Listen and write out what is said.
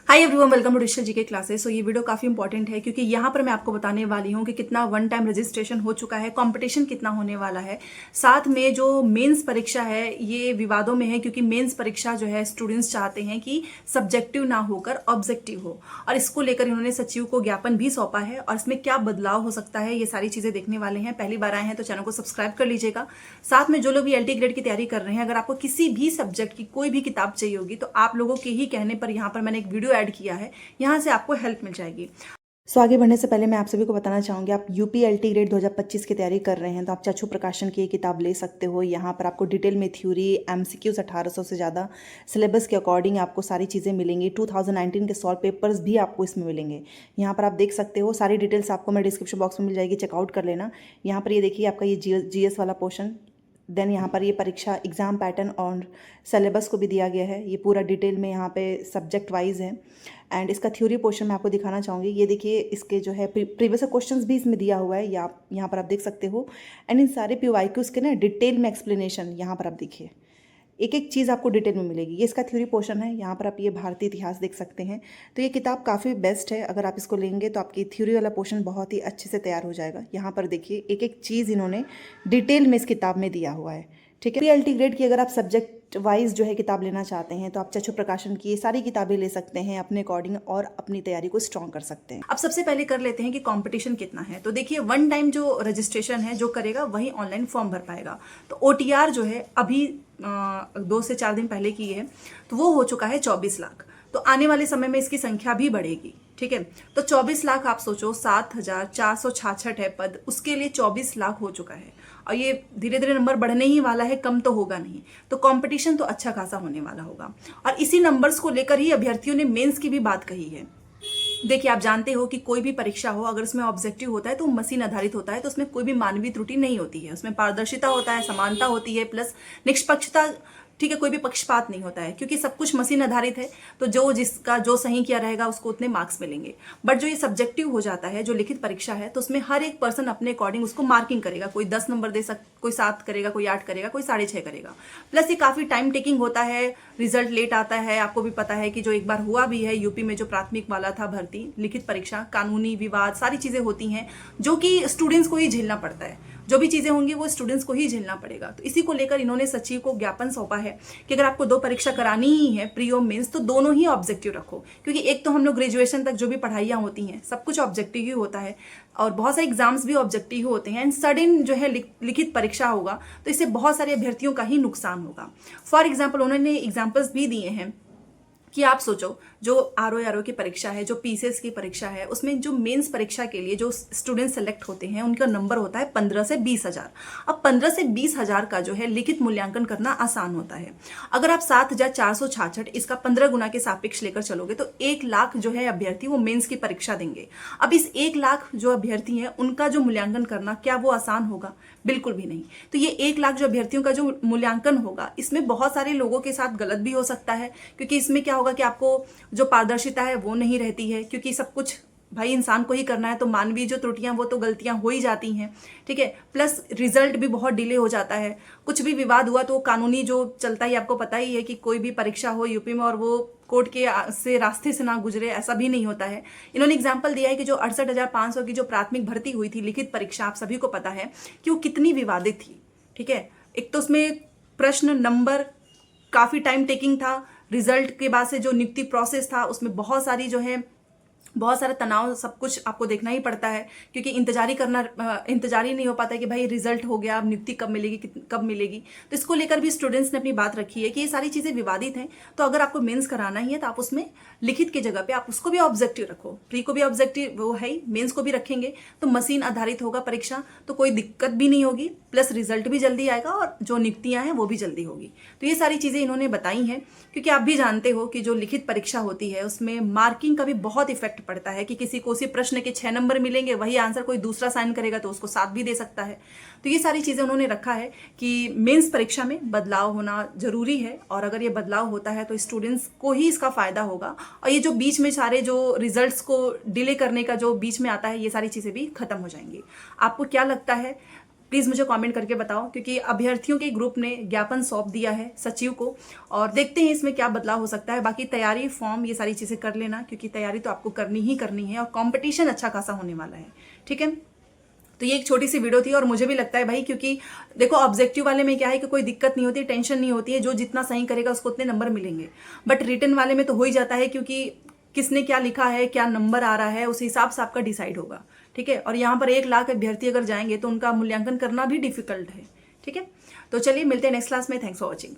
Hi everyone, welcome to digital GK classes. ये video काफ़ी important है क्योंकि यहाँ पर मैं आपको बताने वाली हूँ कि कितना वन टाइम रजिस्ट्रेशन हो चुका है, कंपटीशन कितना होने वाला है। साथ में जो मेंस परीक्षा है ये विवादों में है क्योंकि मेंस परीक्षा जो है स्टूडेंट्स चाहते हैं कि सब्जेक्टिव ना होकर ऑब्जेक्टिव हो, और इसको लेकर इन्होंने सचिव को ज्ञापन भी सौंपा है और इसमें क्या बदलाव हो सकता है ये सारी चीज़ें देखने वाले हैं। पहली बार आए हैं तो चैनल को सब्सक्राइब कर लीजिएगा। साथ में जो लोग भी एलटी ग्रेड की तैयारी कर रहे हैं, अगर आपको किसी भी सब्जेक्ट की कोई भी किताब चाहिए होगी तो आप लोगों के ही कहने पर यहाँ पर मैंने एक वीडियो ऐड किया है, यहाँ से आपको हेल्प मिल जाएगी। आगे बढ़ने से पहले मैं आप सभी को बताना चाहूँगी, आप यूपी एलटी ग्रेड 2025 की तैयारी कर रहे हैं तो आप चाचू प्रकाशन की ये किताब ले सकते हो। यहाँ पर आपको डिटेल में थ्योरी, एमसीक्यूज 1800 से ज़्यादा, सिलेबस के अकॉर्डिंग आपको सारी चीज़ें मिलेंगी। 2019 के सॉल्व पेपर्स भी आपको इसमें मिलेंगे। यहाँ पर आप देख सकते हो, सारी डिटेल्स आपको मैं डिस्क्रिप्शन बॉक्स में मिल जाएगी, चेकआउट कर लेना। यहाँ पर ये देखिए आपका ये जीएस वाला पोर्शन, देन यहाँ पर ये परीक्षा एग्ज़ाम पैटर्न और सिलेबस को भी दिया गया है। ये पूरा डिटेल में यहाँ पे सब्जेक्ट वाइज है। एंड इसका थ्योरी पोर्शन मैं आपको दिखाना चाहूँगी। ये देखिए इसके जो है प्रीवियस क्वेश्चंस भी इसमें दिया हुआ है, या यहाँ पर आप देख सकते हो। एंड इन सारे पीवाईक्यूज़ के ना डिटेल में एक्सप्लेनेशन यहाँ पर आप देखिए, एक एक चीज़ आपको डिटेल में मिलेगी। ये इसका थ्योरी पोर्शन है। यहाँ पर आप ये भारतीय इतिहास देख सकते हैं। तो ये किताब काफ़ी बेस्ट है, अगर आप इसको लेंगे तो आपकी थ्योरी वाला पोर्शन बहुत ही अच्छे से तैयार हो जाएगा। यहाँ पर देखिए एक एक चीज़ इन्होंने डिटेल में इस किताब में दिया हुआ है। ठीक है, एलटी ग्रेड की अगर आप सब्जेक्ट वाइज जो है किताब लेना चाहते हैं तो आप चाचू प्रकाशन की ये सारी किताबें ले सकते हैं अपने अकॉर्डिंग और अपनी तैयारी को स्ट्रॉन्ग कर सकते हैं। अब सबसे पहले कर लेते हैं कि कंपटीशन कितना है। तो देखिए वन टाइम जो रजिस्ट्रेशन है जो करेगा वही ऑनलाइन फॉर्म भर पाएगा। तो ओटीआर जो है अभी 2 से 4 दिन पहले की है तो वो हो चुका है 24 लाख। तो आने वाले समय में इसकी संख्या भी बढ़ेगी। ठीक है, तो 24 लाख आप सोचो, 7,466 है पद, उसके लिए 24 लाख हो चुका है और ये धीरे धीरे नंबर बढ़ने ही वाला है, कम तो होगा नहीं। तो कंपटीशन तो अच्छा खासा होने वाला होगा और इसी नंबर्स को लेकर ही अभ्यर्थियों ने मेंस की भी बात कही है। देखिए आप जानते हो कि कोई भी परीक्षा हो अगर उसमें ऑब्जेक्टिव होता है तो मशीन आधारित होता है, तो उसमें कोई भी मानवीय त्रुटि नहीं होती है, उसमें पारदर्शिता होता है, समानता होती है, प्लस निष्पक्षता। ठीक है, कोई भी पक्षपात नहीं होता है क्योंकि सब कुछ मशीन आधारित है। तो जो जिसका जो सही किया रहेगा उसको उतने मार्क्स मिलेंगे। बट जो ये सब्जेक्टिव हो जाता है, जो लिखित परीक्षा है, तो उसमें हर एक पर्सन अपने अकॉर्डिंग उसको मार्किंग करेगा। कोई 10 नंबर दे कोई 7 करेगा, कोई 8 करेगा, कोई 6.5 करेगा। प्लस ये काफ़ी टाइम टेकिंग होता है, रिजल्ट लेट आता है। आपको भी पता है कि जो एक बार हुआ भी है यूपी में, जो प्राथमिक वाला था भर्ती लिखित परीक्षा, कानूनी विवाद, सारी चीज़ें होती हैं जो कि स्टूडेंट्स को ही झेलना पड़ता है। जो भी चीज़ें होंगी वो स्टूडेंट्स को ही झेलना पड़ेगा। तो इसी को लेकर इन्होंने सचिव को ज्ञापन सौंपा है कि अगर आपको 2 परीक्षा करानी ही है, प्री और मेंस, तो दोनों ही ऑब्जेक्टिव रखो। क्योंकि एक तो हम लोग ग्रेजुएशन तक जो भी पढ़ाइयाँ होती हैं सब कुछ ऑब्जेक्टिव ही होता है और बहुत सारे एग्जाम्स भी ऑब्जेक्टिव ही होते हैं। एंड सडन जो है लिखित परीक्षा होगा तो इससे बहुत सारे अभ्यर्थियों का ही नुकसान होगा। फॉर एग्जाम्पल उन्होंने एग्जाम्पल्स भी दिए हैं कि आप सोचो जो आरओ की परीक्षा है, जो पीसीएस की परीक्षा है, उसमें जो मेंस परीक्षा के लिए जो स्टूडेंट सेलेक्ट होते हैं उनका नंबर होता है 15 से 20,000। अब 15 से 20,000 का जो है लिखित मूल्यांकन करना आसान होता है। अगर आप 7,466 इसका 15 गुना के सापेक्ष लेकर चलोगे तो 1 लाख जो है अभ्यर्थी वो मेंस की परीक्षा देंगे। अब इस 1 लाख जो अभ्यर्थी हैं उनका जो मूल्यांकन करना, क्या वो आसान होगा? बिल्कुल भी नहीं। तो ये 1 लाख जो अभ्यर्थियों का जो मूल्यांकन होगा, इसमें बहुत सारे लोगों के साथ गलत भी हो सकता है क्योंकि इसमें क्या होगा कि आपको जो पारदर्शिता है वो नहीं रहती है, क्योंकि सब कुछ भाई इंसान को ही करना है, तो मानवीय जो त्रुटियां वो तो गलतियां हो ही जाती हैं। ठीक है, प्लस रिजल्ट भी बहुत डिले हो जाता है। कुछ भी विवाद हुआ तो कानूनी जो चलता ही, आपको पता ही है कि कोई भी परीक्षा हो यूपी में और वो कोर्ट के से रास्ते से ना गुजरे, ऐसा भी नहीं होता है। इन्होंने एग्जाम्पल दिया है कि जो 68,500 की जो प्राथमिक भर्ती हुई थी लिखित परीक्षा, आप सभी को पता है कि वो कितनी विवादित थी। ठीक है, एक तो उसमें प्रश्न नंबर काफ़ी टाइम टेकिंग था, रिजल्ट के बाद से जो नियुक्ति प्रोसेस था उसमें बहुत सारा तनाव, सब कुछ आपको देखना ही पड़ता है क्योंकि इंतजार ही नहीं हो पाता है कि भाई रिजल्ट हो गया, अब नियुक्ति कब मिलेगी, कब मिलेगी। तो इसको लेकर भी स्टूडेंट्स ने अपनी बात रखी है कि ये सारी चीज़ें विवादित हैं। तो अगर आपको मेंस कराना ही है तो आप उसमें लिखित की जगह पे आप उसको भी ऑब्जेक्टिव रखो। प्री को भी ऑब्जेक्टिव वो है ही, मेंस को भी रखेंगे तो मशीन आधारित होगा परीक्षा, तो कोई दिक्कत भी नहीं होगी, प्लस रिजल्ट भी जल्दी आएगा और जो नियुक्तियाँ हैं वो भी जल्दी होगी। तो ये सारी चीज़ें इन्होंने बताई हैं क्योंकि आप भी जानते हो कि जो लिखित परीक्षा होती है उसमें मार्किंग का भी बहुत इफेक्ट पड़ता है कि किसी को उसी प्रश्न के 6 नंबर मिलेंगे, वही आंसर कोई दूसरा साइन करेगा तो उसको 7 भी दे सकता है। तो ये सारी चीज़ें उन्होंने रखा है कि मेंस परीक्षा में बदलाव होना जरूरी है और अगर ये बदलाव होता है तो स्टूडेंट्स को ही इसका फायदा होगा और ये जो बीच में सारे जो रिजल्ट्स को डिले करने का जो बीच में आता है, ये सारी चीज़ें भी खत्म हो जाएंगी। आपको क्या लगता है? प्लीज़ मुझे कमेंट करके बताओ, क्योंकि अभ्यर्थियों के ग्रुप ने ज्ञापन सौंप दिया है सचिव को और देखते हैं इसमें क्या बदलाव हो सकता है। बाकी तैयारी, फॉर्म, ये सारी चीज़ें कर लेना, क्योंकि तैयारी तो आपको करनी ही करनी है और कॉम्पिटिशन अच्छा खासा होने वाला है। ठीक है, तो ये एक छोटी सी वीडियो थी और मुझे भी लगता है भाई, क्योंकि देखो ऑब्जेक्टिव वाले में क्या है कि कोई दिक्कत नहीं होती, टेंशन नहीं होती है, जो जितना सही करेगा उसको उतने नंबर मिलेंगे। बट रिटन वाले में तो हो ही जाता है, क्योंकि किसने क्या लिखा है, क्या नंबर आ रहा है, उस हिसाब से आपका डिसाइड होगा। ठीक है, और यहाँ पर 1 लाख अभ्यर्थी अगर जाएंगे तो उनका मूल्यांकन करना भी डिफिकल्ट है। ठीक है, तो चलिए मिलते हैं नेक्स्ट क्लास में। Thanks for watching.